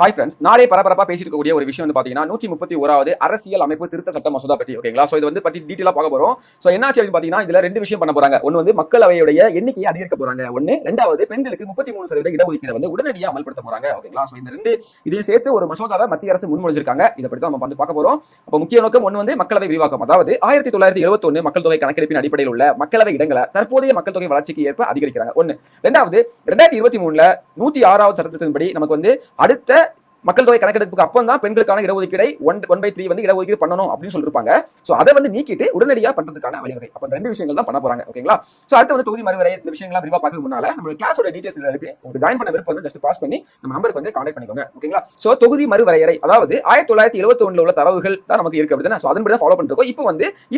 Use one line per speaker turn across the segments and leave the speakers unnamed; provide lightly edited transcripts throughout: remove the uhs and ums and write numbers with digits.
Hi friends, நாளே பரபரப்பா பேசிட்டு இருக்கக்கூடிய ஒரு விஷயம் வந்து பாத்தீங்கன்னா 131வது அரசியல் அமைப்பு திருத்த சட்ட மசோதா பற்றி. ஓகேங்களா? சோ இது வந்து பத்தி டீடைலா பார்க்க போறோம். சோ என்னாச்சு அப்படின்னு பாத்தீங்கன்னா இதுல ரெண்டு விஷயம் பண்ண போறாங்க. ஒன்னு வந்து மக்களவையுடைய எண்ணிக்கையை அதிகரிக்க போறாங்க. ஒன்னு, ரெண்டாவது பெண்களுக்கு 33% இடஒதுக்கீடு வந்து உடனடியாக அமல்படுத்த போறாங்க. ஓகேங்களா? சோ இந்த ரெண்டு இதையும் சேர்த்து ஒரு மசோதாவை மத்திய அரசு முன்மொழிஞ்சிருக்காங்க. இதை பத்தி நம்ம வந்து பார்க்க போறோம். அப்ப முக்கிய நோக்கம் ஒன்னு வந்து மக்களவை விரிவாக்கம். அதாவது 1971 மக்கள் தொகை கணக்கெடுப்பின் அடிப்படையில் உள்ள மக்களவை இடங்களை தற்போதைய மக்கள் தொகை வளர்ச்சிக்கு ஏற்ப அதிகரிக்கிறாங்க. ஒன்னு. ரெண்டாவது, 2023 106வது சட்டத்தின்படி நமக்கு வந்து அடுத்த மக்கள் தொகை கணக்கெடுப்புக்கு அப்போ தான் பெண்களுக்கான இடஒதுக்கீடை 1/3 வந்து இடஒதுக்கீடு பண்ணணும் அப்படின்னு சொல்லிருப்பாங்க. சோ அதை வந்து நீக்கிட்டு உடனடியா பண்றதுக்கான வழிவகை. அப்ப ரெண்டு விஷயங்கள் தான் பண்ண போறாங்க. ஓகேங்களா? சோ அடுத்து வந்து தொகுதி மறுவரை இந்த விஷயங்கள்லாம் விரிவா பார்க்க முன்னால நம்ம கிளாஸோட டீடைல்ஸ் இருக்கு. உங்களுக்கு ஜாயின் பண்ண விருப்பம் வந்து ஜஸ்ட் பாஸ் பண்ணி நம்ம நம்பருக்கு வந்து கான்டாக்ட் பண்ணிக்கோங்க. ஓகேங்களா? சோ தொகுதி மறுவரையறை, அதாவது 1971 உள்ள தரவுகள் தான் நமக்கு இருக்கு அப்படின்னா சோ அதன்படி தான் ஃபாலோ பண்ணிருக்கோம்.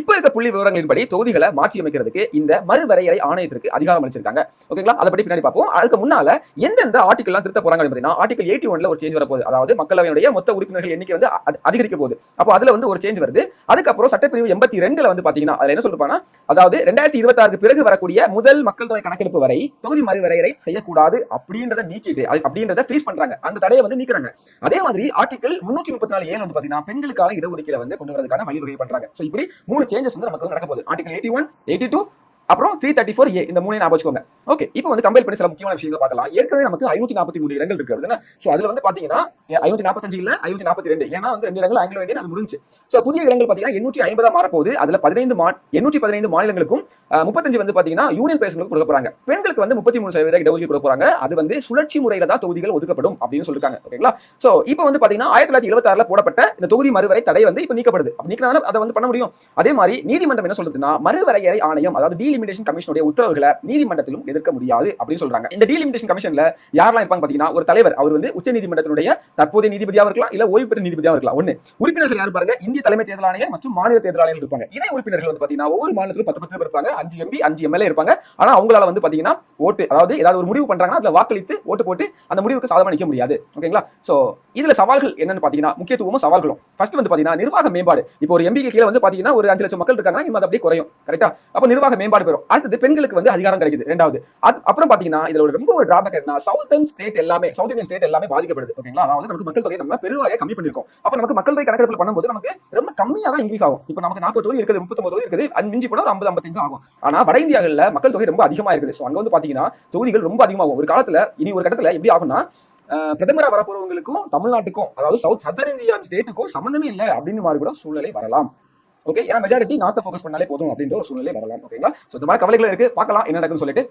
இப்போ இருக்க புள்ளி விவரங்களின்படி தொகுதிகளை மாற்றி அமைக்கிறதுக்கு இந்த மறுவரையறை ஆணையத்திற்கு அதிகாரம் அளிச்சிருக்காங்க. ஓகேங்களா? அதை பற்றி பின்னாடி பார்ப்போம். அதுக்கு முன்னால எந்தெந்த ஆர்டிகல்லாம் திருத்த போறாங்க அப்படின்னா ஆர்டிகல் 81ல ஒரு சேஞ்ச் வரப்போகுது. அதாவது மக்களவையுடைய மொத்த உறுப்பினர்கள் எண்ணிக்கை வந்து அதிகரிக்க போகுது. அப்போ அதுல வந்து ஒரு சேஞ்ச் வருது. அதுக்கப்புறம் சட்டப்பிரிவு 82ல வந்து பாத்தீங்கன்னா அதுல என்ன சொல்லிருப்பாங்கன்னா, அதாவது 2026 பிறகு வரக்கூடிய முதல் மக்கள் தொகை கணக்கெடுப்பு வரை தொகுதி மறுவரையறை செய்யக்கூடாது அப்படின்றத நீக்கிட்டு அப்படின்றத ஃப்ரீஸ் பண்றாங்க. அந்த தடையை வந்து நீக்குறாங்க. அதே மாதிரி ஆர்டிகல் 334 வந்து பாத்தீங்கன்னா பெண்களுக்கான இடஒதுக்கீடு வந்து கொண்டு வரதுக்கான வழிவகை பண்றாங்க. சோ இப்படி மூணு சேஞ்சஸ் வந்து நமக்கு நடக்க போகுது. ஆர்டிகல் 81, 82 அப்புறம் 334A இந்த மூணையும் ஞாபகம் வச்சுக்கோங்க. ஓகே, இப்போ வந்து கம்பேர் பண்ணி சில முக்கியமான விஷயங்களை பார்க்கலாம். ஏற்கனவே நமக்கு 543 இடங்கள் இருக்கு அப்படின்னா சோ அதுல வந்து பாத்தீங்கன்னா 545 இல்ல 542, ஏன்னா வந்து 2 இடங்கள் ஆங்கிலோ இந்தியன் அது முடிஞ்சு. சோ புதிய இடங்கள் பாத்தீங்கன்னா 850 மாறப்போகுது. அதுல 815 மாநிலங்களுக்கும் 35 வந்து பாத்தீங்கன்னா யூனியன் பிரதேசங்களுக்கு கொடுக்க போறாங்க. பெண்களுக்கு வந்து 33% இடஒதுக்கீடு கொடுக்க போறாங்க. அது வந்து சுழற்சி முறையில தான் தொகுதிகள் ஒதுக்கப்படும் அப்படின்னு சொல்லிருக்காங்க. ஓகேங்களா? சோ இப்போ வந்து பாத்தீங்கன்னா 1976ல போடப்பட்ட இந்த தொகுதி மறுவரை தடை வந்து இப்போ நீக்கப்படுது. நீக்கினால அதை வந்து பண்ண முடியும். அதே மாதிரி நீதிமன்றம் என்ன சொல்றதுன்னா மறுவரையறை ஆணையம், அதாவது டீலிமிட்டேஷன் கமிஷனுடைய உத்தரவுகளை நீதிமன்றத்திலும் எதிர்க்க முடியாது அப்படின்னு சொல்றாங்க. இந்த டீலிமிட்டேஷன் கமிஷன்ல யாரெல்லாம் இருப்பாங்க பாத்தீங்கன்னா ஒரு தலைவர், அவர் வந்து உச்ச நீதிமன்றத்தினுடைய தற்போதைய நீதிபதியாக இருக்கலாம், இல்ல ஓய்வு பெற்ற நீதிபதியாக இருக்கலாம். ஒன்னு. உறுப்பினர்கள் யாரு பாருங்க, இந்திய தலைமை தேர்தல் ஆணையர் மற்றும் மாநில தேர்தல் ஆணையர்கள் இருப்பாங்க. இணை உறுப்பினர்கள் வந்து பாத்தீங்கன்னா ஒவ்வொரு மாநிலத்திலும் 10 பேர் இருப்பாங்க. 5 எம்பி 5 எம்எல்ஏ இருப்பாங்க. ஆனா அவங்களால வந்து பாத்தீங்கன்னா ஓட்டு, அதாவது ஏதாவது ஒரு முடிவு பண்றாங்கன்னா அதுல வாக்களித்து ஓட்டு போட்டு அந்த முடிவுக்கு சாதகமா நிக்க முடியாது. ஓகேங்களா? சோ இதுல சவால்கள் என்னன்னு பாத்தீங்கன்னா முக்கியத்துவமும் சவால்களும். ஃபர்ஸ்ட் வந்து பாத்தீங்கன்னா நிர்வாக மேம்பாடு. இப்போ ஒரு எம்பிக்கு கீழ வந்து பாத்தீங்கன்னா ஒரு 5 லட்சம் மக்கள் இருக்காங்கன்னா இன்னும் அது அப்படியே குறையும். கரெக்ட்டா? அப்ப நிர்வாக மேம்பாடு பெறும். அடுத்து பெண்களுக்கு வந்து அதிகாரம் கிடைக்குது. ரெண்டாவது. அப்புறம் பாத்தீங்கன்னா இதுல ஒரு ரொம்ப ஒரு டிராபேக் என்ன, சவுத் இந்தியன் ஸ்டேட் எல்லாமே பாதிக்கப்படுது. ஓகேங்களா? அதாவது நமக்கு மக்கள் தொகை நம்ம பெருவாரியா கம்மி பண்ணிருக்கோம். அப்ப நமக்கு மக்கள் தொகை கணக்கெடுப்பு பண்ணும்போது நமக்கு ரொம்ப கம்மியா தான் இன்க்ரீஸ் ஆகும். இப்போ நமக்கு 40 தொகுதி இருக்குது, 39 தொகுதி இருக்குது, மிஞ்சி போனா 50 55 ஆகும். ஆனா வட இந்தியாவில் மக்கள் தொகை ரொம்ப அதிகமா இருக்குது. சோ அங்க வந்து பாத்தீங்கன்னா தொகுதிகள் ரொம்ப அதிகமாகும். ஒரு காலத்துல இனி ஒரு கட்டத்துல எப்படி ஆகும்னா பிரதமரா வரப்போறவங்களுக்கும் தமிழ்நாட்டுக்கும், அதாவது சதர்ன் இந்தியன் ஸ்டேட்டுக்கும் சம்பந்தமே இல்லை அப்படின்னு மாதிரி கூட சூழ்நிலை வரலாம். ஓகே, ஏன்னா மெஜாரிட்டி நார்த் ஃபோக்கஸ் பண்ணாலே போதும் அப்படின்ற ஒரு சூழ்நிலை வரலாம். ஓகேங்களா? சோ இந்த மாதிரி கவலைகள் இருக்கு. பார்க்கலாம் என்ன நடக்குன்னு சொல்லிட்டு